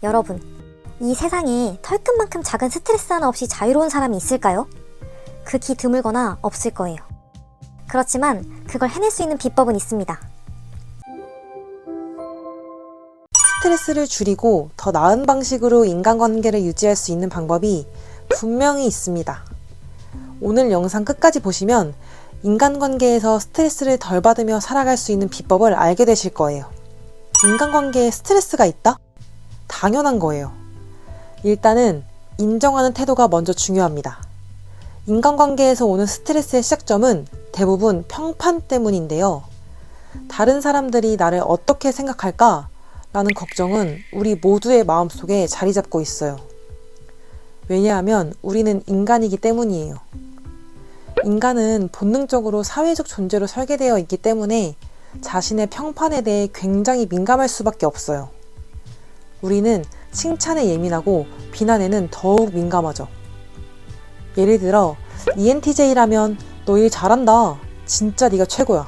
여러분, 이 세상에 털끝만큼 작은 스트레스 하나 없이 자유로운 사람이 있을까요? 극히 드물거나 없을 거예요. 그렇지만 그걸 해낼 수 있는 비법은 있습니다. 스트레스를 줄이고 더 나은 방식으로 인간관계를 유지할 수 있는 방법이 분명히 있습니다. 오늘 영상 끝까지 보시면 인간관계에서 스트레스를 덜 받으며 살아갈 수 있는 비법을 알게 되실 거예요. 인간관계에 스트레스가 있다? 당연한 거예요. 일단은 인정하는 태도가 먼저 중요합니다. 인간관계에서 오는 스트레스의 시작점은 대부분 평판 때문인데요. 다른 사람들이 나를 어떻게 생각할까? 라는 걱정은 우리 모두의 마음속에 자리 잡고 있어요. 왜냐하면 우리는 인간이기 때문이에요. 인간은 본능적으로 사회적 존재로 설계되어 있기 때문에 자신의 평판에 대해 굉장히 민감할 수밖에 없어요. 우리는 칭찬에 예민하고 비난에는 더욱 민감하죠. 예를 들어 ENTJ라면 너 일 잘한다, 진짜 네가 최고야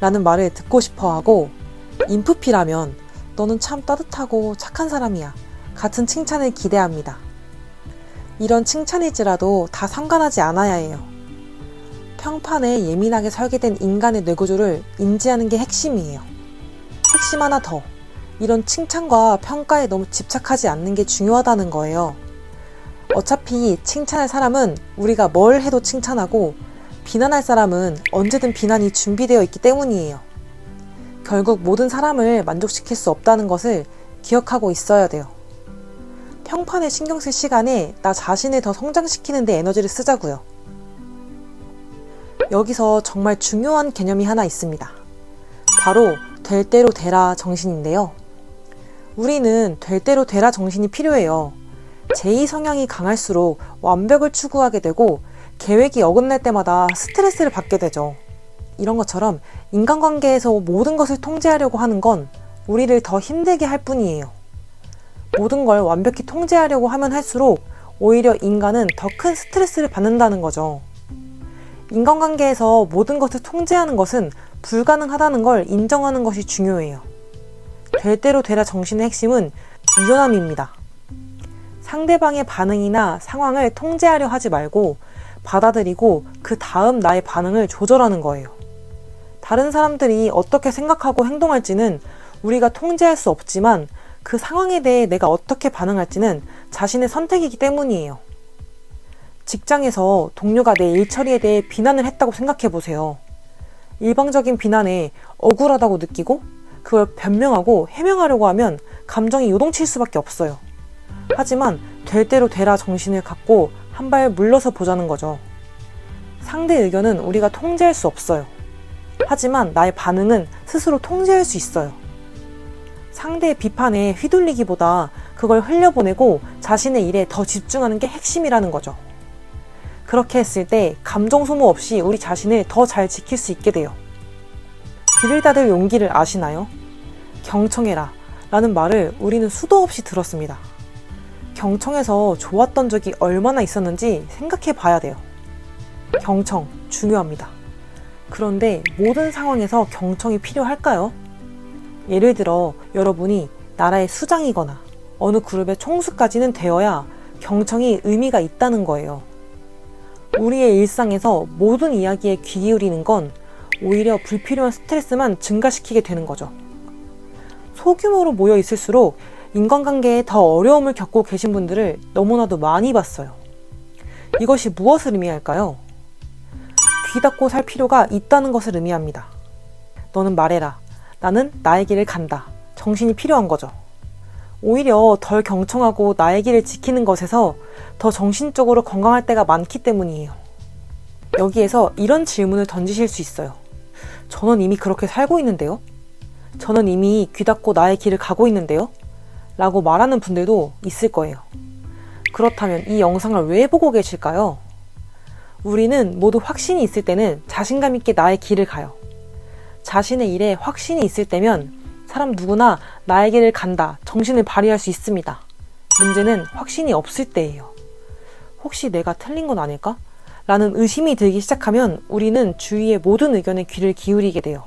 라는 말을 듣고 싶어 하고, INFP라면 너는 참 따뜻하고 착한 사람이야 같은 칭찬을 기대합니다. 이런 칭찬일지라도 다 상관하지 않아야 해요. 평판에 예민하게 설계된 인간의 뇌구조를 인지하는 게 핵심이에요. 핵심 하나 더, 이런 칭찬과 평가에 너무 집착하지 않는 게 중요하다는 거예요. 어차피 칭찬할 사람은 우리가 뭘 해도 칭찬하고, 비난할 사람은 언제든 비난이 준비되어 있기 때문이에요. 결국 모든 사람을 만족시킬 수 없다는 것을 기억하고 있어야 돼요. 평판에 신경 쓸 시간에 나 자신을 더 성장시키는 데 에너지를 쓰자고요. 여기서 정말 중요한 개념이 하나 있습니다. 바로 될 대로 되라 정신인데요. 우리는 될 대로 되라 정신이 필요해요. 제2 성향이 강할수록 완벽을 추구하게 되고 계획이 어긋날 때마다 스트레스를 받게 되죠. 이런 것처럼 인간관계에서 모든 것을 통제하려고 하는 건 우리를 더 힘들게 할 뿐이에요. 모든 걸 완벽히 통제하려고 하면 할수록 오히려 인간은 더 큰 스트레스를 받는다는 거죠. 인간관계에서 모든 것을 통제하는 것은 불가능하다는 걸 인정하는 것이 중요해요. 될 대로 되라 정신의 핵심은 유연함입니다. 상대방의 반응이나 상황을 통제하려 하지 말고 받아들이고 그 다음 나의 반응을 조절하는 거예요. 다른 사람들이 어떻게 생각하고 행동할지는 우리가 통제할 수 없지만 그 상황에 대해 내가 어떻게 반응할지는 자신의 선택이기 때문이에요. 직장에서 동료가 내 일 처리에 대해 비난을 했다고 생각해 보세요. 일방적인 비난에 억울하다고 느끼고 그걸 변명하고 해명하려고 하면 감정이 요동칠 수밖에 없어요. 하지만 될 대로 되라 정신을 갖고 한 발 물러서 보자는 거죠. 상대 의견은 우리가 통제할 수 없어요. 하지만 나의 반응은 스스로 통제할 수 있어요. 상대의 비판에 휘둘리기보다 그걸 흘려보내고 자신의 일에 더 집중하는 게 핵심이라는 거죠. 그렇게 했을 때 감정 소모 없이 우리 자신을 더 잘 지킬 수 있게 돼요. 귀를 닫을 용기를 아시나요? 경청해라 라는 말을 우리는 수도 없이 들었습니다. 경청해서 좋았던 적이 얼마나 있었는지 생각해 봐야 돼요. 경청 중요합니다. 그런데 모든 상황에서 경청이 필요할까요? 예를 들어 여러분이 나라의 수장이거나 어느 그룹의 총수까지는 되어야 경청이 의미가 있다는 거예요. 우리의 일상에서 모든 이야기에 귀 기울이는 건 오히려 불필요한 스트레스만 증가시키게 되는 거죠. 소규모로 모여 있을수록 인간관계에 더 어려움을 겪고 계신 분들을 너무나도 많이 봤어요. 이것이 무엇을 의미할까요? 귀 닫고 살 필요가 있다는 것을 의미합니다. 너는 말해라. 나는 나의 길을 간다. 정신이 필요한 거죠. 오히려 덜 경청하고 나의 길을 지키는 것에서 더 정신적으로 건강할 때가 많기 때문이에요. 여기에서 이런 질문을 던지실 수 있어요. 저는 이미 그렇게 살고 있는데요? 저는 이미 귀 닫고 나의 길을 가고 있는데요? 라고 말하는 분들도 있을 거예요. 그렇다면 이 영상을 왜 보고 계실까요? 우리는 모두 확신이 있을 때는 자신감 있게 나의 길을 가요. 자신의 일에 확신이 있을 때면 사람 누구나 나의 길을 간다, 정신을 발휘할 수 있습니다. 문제는 확신이 없을 때예요. 혹시 내가 틀린 건 아닐까? 라는 의심이 들기 시작하면 우리는 주위의 모든 의견에 귀를 기울이게 돼요.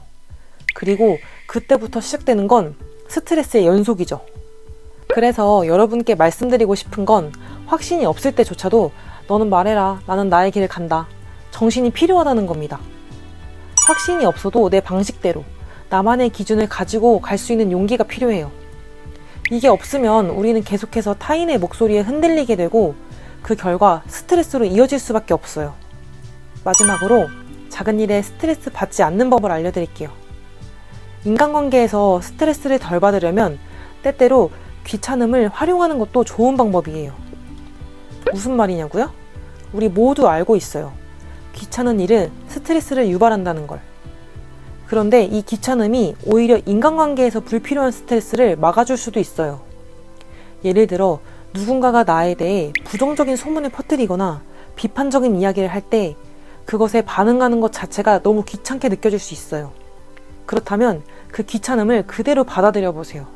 그리고 그때부터 시작되는 건 스트레스의 연속이죠. 그래서 여러분께 말씀드리고 싶은 건 확신이 없을 때조차도 너는 말해라. 나는 나의 길을 간다. 정신이 필요하다는 겁니다. 확신이 없어도 내 방식대로 나만의 기준을 가지고 갈 수 있는 용기가 필요해요. 이게 없으면 우리는 계속해서 타인의 목소리에 흔들리게 되고 그 결과 스트레스로 이어질 수밖에 없어요. 마지막으로 작은 일에 스트레스 받지 않는 법을 알려드릴게요. 인간관계에서 스트레스를 덜 받으려면 때때로 귀찮음을 활용하는 것도 좋은 방법이에요. 무슨 말이냐고요? 우리 모두 알고 있어요. 귀찮은 일은 스트레스를 유발한다는 걸. 그런데 이 귀찮음이 오히려 인간관계에서 불필요한 스트레스를 막아줄 수도 있어요. 예를 들어 누군가가 나에 대해 부정적인 소문을 퍼뜨리거나 비판적인 이야기를 할 때 그것에 반응하는 것 자체가 너무 귀찮게 느껴질 수 있어요. 그렇다면 그 귀찮음을 그대로 받아들여 보세요.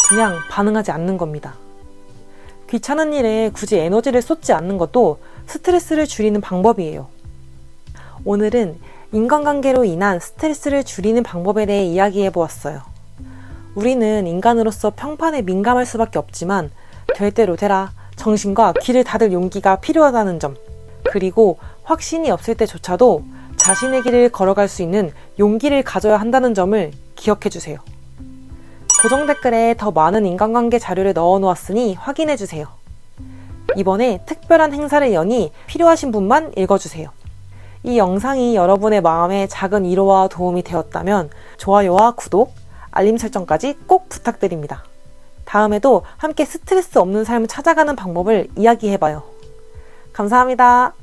그냥 반응하지 않는 겁니다. 귀찮은 일에 굳이 에너지를 쏟지 않는 것도 스트레스를 줄이는 방법이에요. 오늘은 인간관계로 인한 스트레스를 줄이는 방법에 대해 이야기해 보았어요. 우리는 인간으로서 평판에 민감할 수밖에 없지만 될 대로 되라, 정신과 귀를 닫을 용기가 필요하다는 점, 그리고 확신이 없을 때조차도 자신의 길을 걸어갈 수 있는 용기를 가져야 한다는 점을 기억해 주세요. 고정 댓글에 더 많은 인간관계 자료를 넣어 놓았으니 확인해 주세요. 이번에 특별한 행사를 여니 필요하신 분만 읽어주세요. 이 영상이 여러분의 마음에 작은 위로와 도움이 되었다면 좋아요와 구독, 알림 설정까지 꼭 부탁드립니다. 다음에도 함께 스트레스 없는 삶을 찾아가는 방법을 이야기해봐요. 감사합니다.